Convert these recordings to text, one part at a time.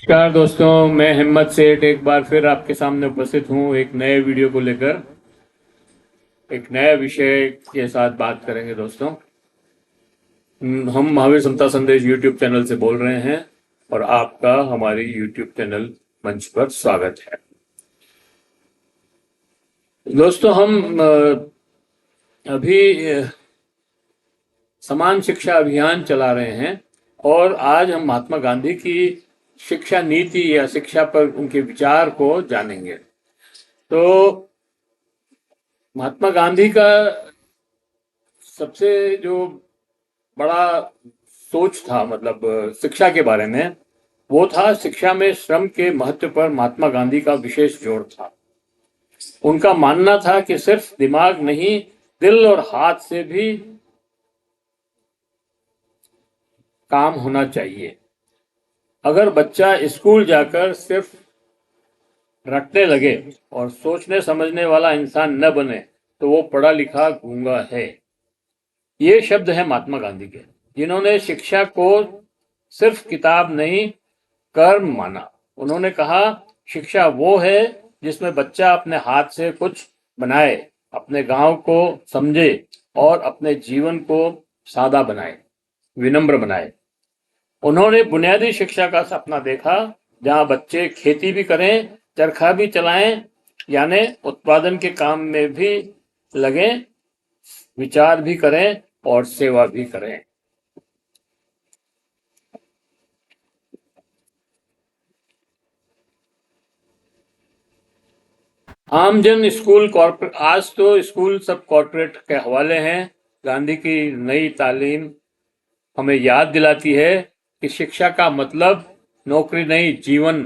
नमस्कार दोस्तों, मैं हिम्मत सेठ एक बार फिर आपके सामने उपस्थित हूँ एक नए वीडियो को लेकर। एक नया विषय के साथ बात करेंगे दोस्तों। हम महावीर समता संदेश यूट्यूब चैनल से बोल रहे हैं और आपका हमारी यूट्यूब चैनल मंच पर स्वागत है। दोस्तों, हम अभी समान शिक्षा अभियान चला रहे हैं और आज हम महात्मा गांधी की शिक्षा नीति या शिक्षा पर उनके विचार को जानेंगे। तो महात्मा गांधी का सबसे जो बड़ा सोच था, मतलब शिक्षा के बारे में, वो था शिक्षा में श्रम के महत्व पर महात्मा गांधी का विशेष जोर था। उनका मानना था कि सिर्फ दिमाग नहीं, दिल और हाथ से भी काम होना चाहिए। अगर बच्चा स्कूल जाकर सिर्फ रटने लगे और सोचने समझने वाला इंसान न बने तो वो पढ़ा लिखा गूंगा है। ये शब्द है महात्मा गांधी के, जिन्होंने शिक्षा को सिर्फ किताब नहीं, कर्म माना। उन्होंने कहा, शिक्षा वो है जिसमें बच्चा अपने हाथ से कुछ बनाए, अपने गांव को समझे और अपने जीवन को सादा बनाए, विनम्र बनाए। उन्होंने बुनियादी शिक्षा का सपना देखा, जहां बच्चे खेती भी करें, चरखा भी चलाएं, यानी उत्पादन के काम में भी लगें, विचार भी करें और सेवा भी करें। आमजन स्कूल कॉर्पोरेट, आज तो स्कूल सब कॉर्पोरेट के हवाले हैं। गांधी की नई तालीम हमें याद दिलाती है कि शिक्षा का मतलब नौकरी नहीं, जीवन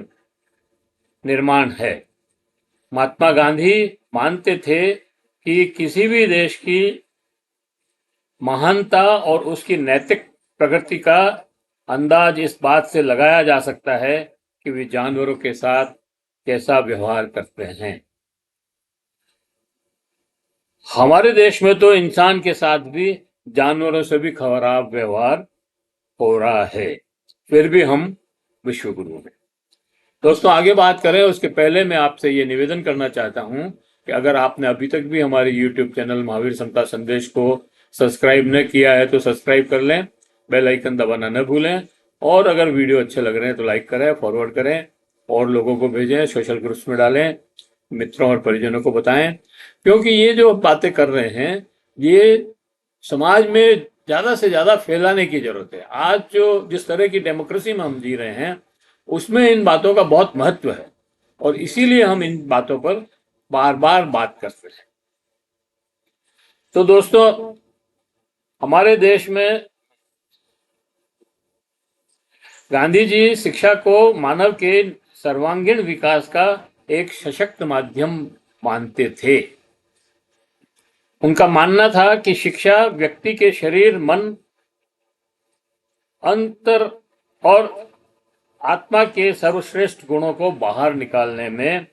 निर्माण है। महात्मा गांधी मानते थे कि किसी भी देश की महानता और उसकी नैतिक प्रगति का अंदाज इस बात से लगाया जा सकता है कि वे जानवरों के साथ कैसा व्यवहार करते हैं। हमारे देश में तो इंसान के साथ भी जानवरों से भी खराब व्यवहार हो रहा है, फिर भी हम विश्व गुरु हैं। दोस्तों, आगे बात करें उसके पहले मैं आपसे ये निवेदन करना चाहता हूं कि अगर आपने अभी तक भी हमारे यूट्यूब चैनल महावीर समता संदेश को सब्सक्राइब न किया है तो सब्सक्राइब कर लें, बेल आइकन दबाना न भूलें, और अगर वीडियो अच्छे लग रहे हैं तो लाइक करें, फॉरवर्ड करें और लोगों को भेजें, सोशल ग्रुप्स में डालें, मित्रों और परिजनों को बताएं। क्योंकि ये जो बातें कर रहे हैं, ये समाज में ज्यादा से ज्यादा फैलाने की जरूरत है। आज जो जिस तरह की डेमोक्रेसी में हम जी रहे हैं, उसमें इन बातों का बहुत महत्व है और इसीलिए हम इन बातों पर बार बार बात करते हैं। तो दोस्तों, हमारे देश में गांधी जी शिक्षा को मानव के सर्वांगीण विकास का एक सशक्त माध्यम मानते थे। उनका मानना था कि शिक्षा व्यक्ति के शरीर, मन, अंतर और आत्मा के सर्वश्रेष्ठ गुणों को बाहर निकालने में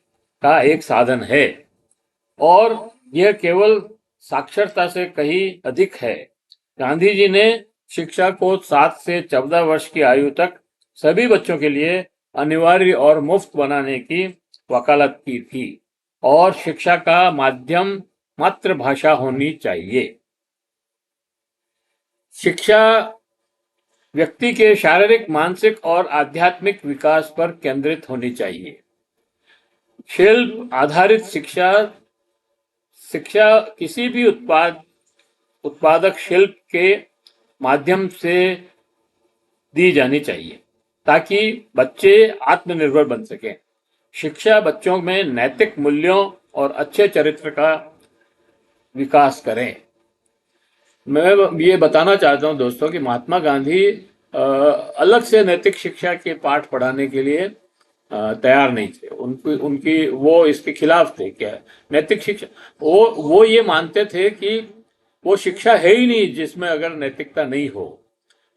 का एक साधन है और यह केवल साक्षरता से कहीं अधिक है। गांधी जी ने शिक्षा को 7 से 14 वर्ष की आयु तक सभी बच्चों के लिए अनिवार्य और मुफ्त बनाने की वकालत की थी और शिक्षा का माध्यम मातृभाषा होनी चाहिए। शिक्षा व्यक्ति के शारीरिक, मानसिक और आध्यात्मिक विकास पर केंद्रित होनी चाहिए। शिल्प आधारित शिक्षा शिक्षा किसी भी उत्पादक शिल्प के माध्यम से दी जानी चाहिए ताकि बच्चे आत्मनिर्भर बन सकें। शिक्षा बच्चों में नैतिक मूल्यों और अच्छे चरित्र का विकास करें। मैं ये बताना चाहता हूं दोस्तों कि महात्मा गांधी अलग से नैतिक शिक्षा के पाठ पढ़ाने के लिए तैयार नहीं थे। उनकी वो इसके खिलाफ थे। क्या नैतिक शिक्षा, वो ये मानते थे कि वो शिक्षा है ही नहीं जिसमें अगर नैतिकता नहीं हो।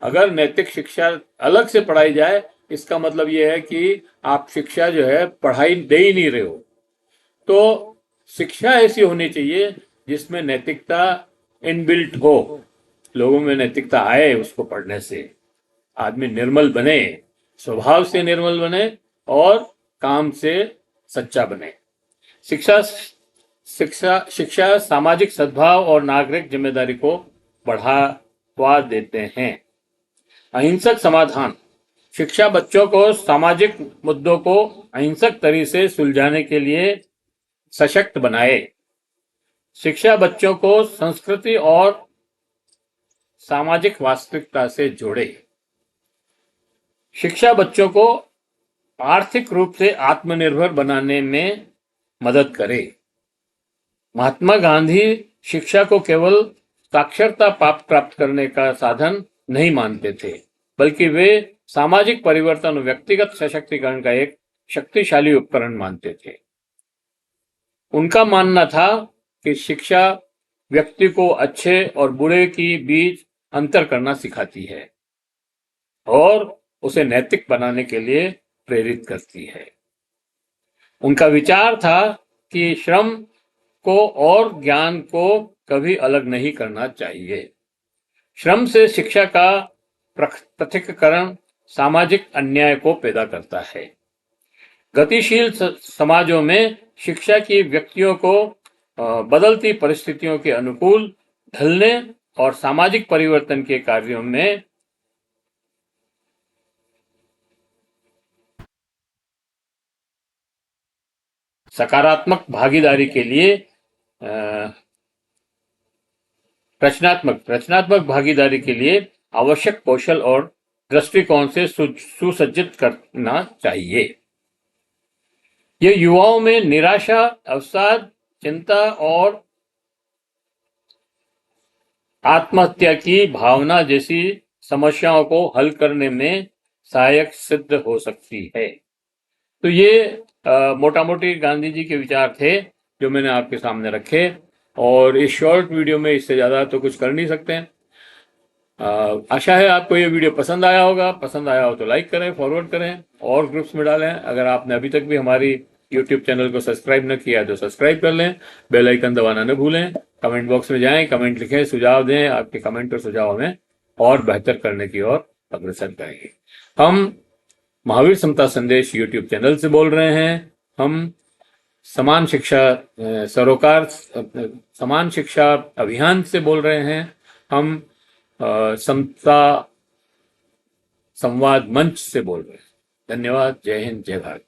अगर नैतिक शिक्षा अलग से पढ़ाई जाए, इसका मतलब ये है कि आप शिक्षा जो है पढ़ाई दे ही नहीं रहे हो। तो शिक्षा ऐसी होनी चाहिए जिसमें नैतिकता इनबिल्ट हो, लोगों में नैतिकता आए उसको पढ़ने से, आदमी निर्मल बने, स्वभाव से निर्मल बने और काम से सच्चा बने। शिक्षा शिक्षा शिक्षा सामाजिक सद्भाव और नागरिक जिम्मेदारी को बढ़ावा देते हैं। अहिंसक समाधान। शिक्षा बच्चों को सामाजिक मुद्दों को अहिंसक तरीके से सुलझाने के लिए सशक्त बनाए। शिक्षा बच्चों को संस्कृति और सामाजिक वास्तविकता से जोड़े। शिक्षा बच्चों को आर्थिक रूप से आत्मनिर्भर बनाने में मदद करे। महात्मा गांधी शिक्षा को केवल साक्षरता प्राप्त करने का साधन नहीं मानते थे, बल्कि वे सामाजिक परिवर्तन और व्यक्तिगत सशक्तिकरण का एक शक्तिशाली उपकरण मानते थे। उनका मानना था कि शिक्षा व्यक्ति को अच्छे और बुरे के बीच अंतर करना सिखाती है और उसे नैतिक बनाने के लिए प्रेरित करती है। उनका विचार था कि श्रम को और ज्ञान को कभी अलग नहीं करना चाहिए। श्रम से शिक्षा का पृथक्करण सामाजिक अन्याय को पैदा करता है। गतिशील समाजों में शिक्षा की व्यक्तियों को बदलती परिस्थितियों के अनुकूल ढलने और सामाजिक परिवर्तन के कार्यों में सकारात्मक भागीदारी के लिए रचनात्मक भागीदारी के लिए आवश्यक कौशल और दृष्टिकोण से सुसज्जित करना चाहिए। ये युवाओं में निराशा, अवसाद, चिंता और आत्महत्या की भावना जैसी समस्याओं को हल करने में सहायक सिद्ध हो सकती है। तो ये मोटा मोटी गांधी जी के विचार थे जो मैंने आपके सामने रखे, और इस शॉर्ट वीडियो में इससे ज़्यादा तो कुछ कर नहीं सकते हैं। आशा है आपको ये वीडियो पसंद आया होगा। पसंद आया हो तो लाइक करें, फॉरवर्ड करें और ग्रुप्स में डालें। अगर आपने अभी तक भी हमारी यूट्यूब चैनल को सब्सक्राइब न किया तो सब्सक्राइब कर लें, बेल आइकन दबाना न भूलें। कमेंट बॉक्स में जाएं, कमेंट लिखें, सुझाव दें। आपके कमेंट और सुझाव हमें और बेहतर करने की ओर अग्रसर करेंगे। हम महावीर समता संदेश यूट्यूब चैनल से बोल रहे हैं। हम समान शिक्षा अभियान से बोल रहे हैं। हम समता संवाद मंच से बोल रहे हैं। धन्यवाद। जय हिंद, जय भारत।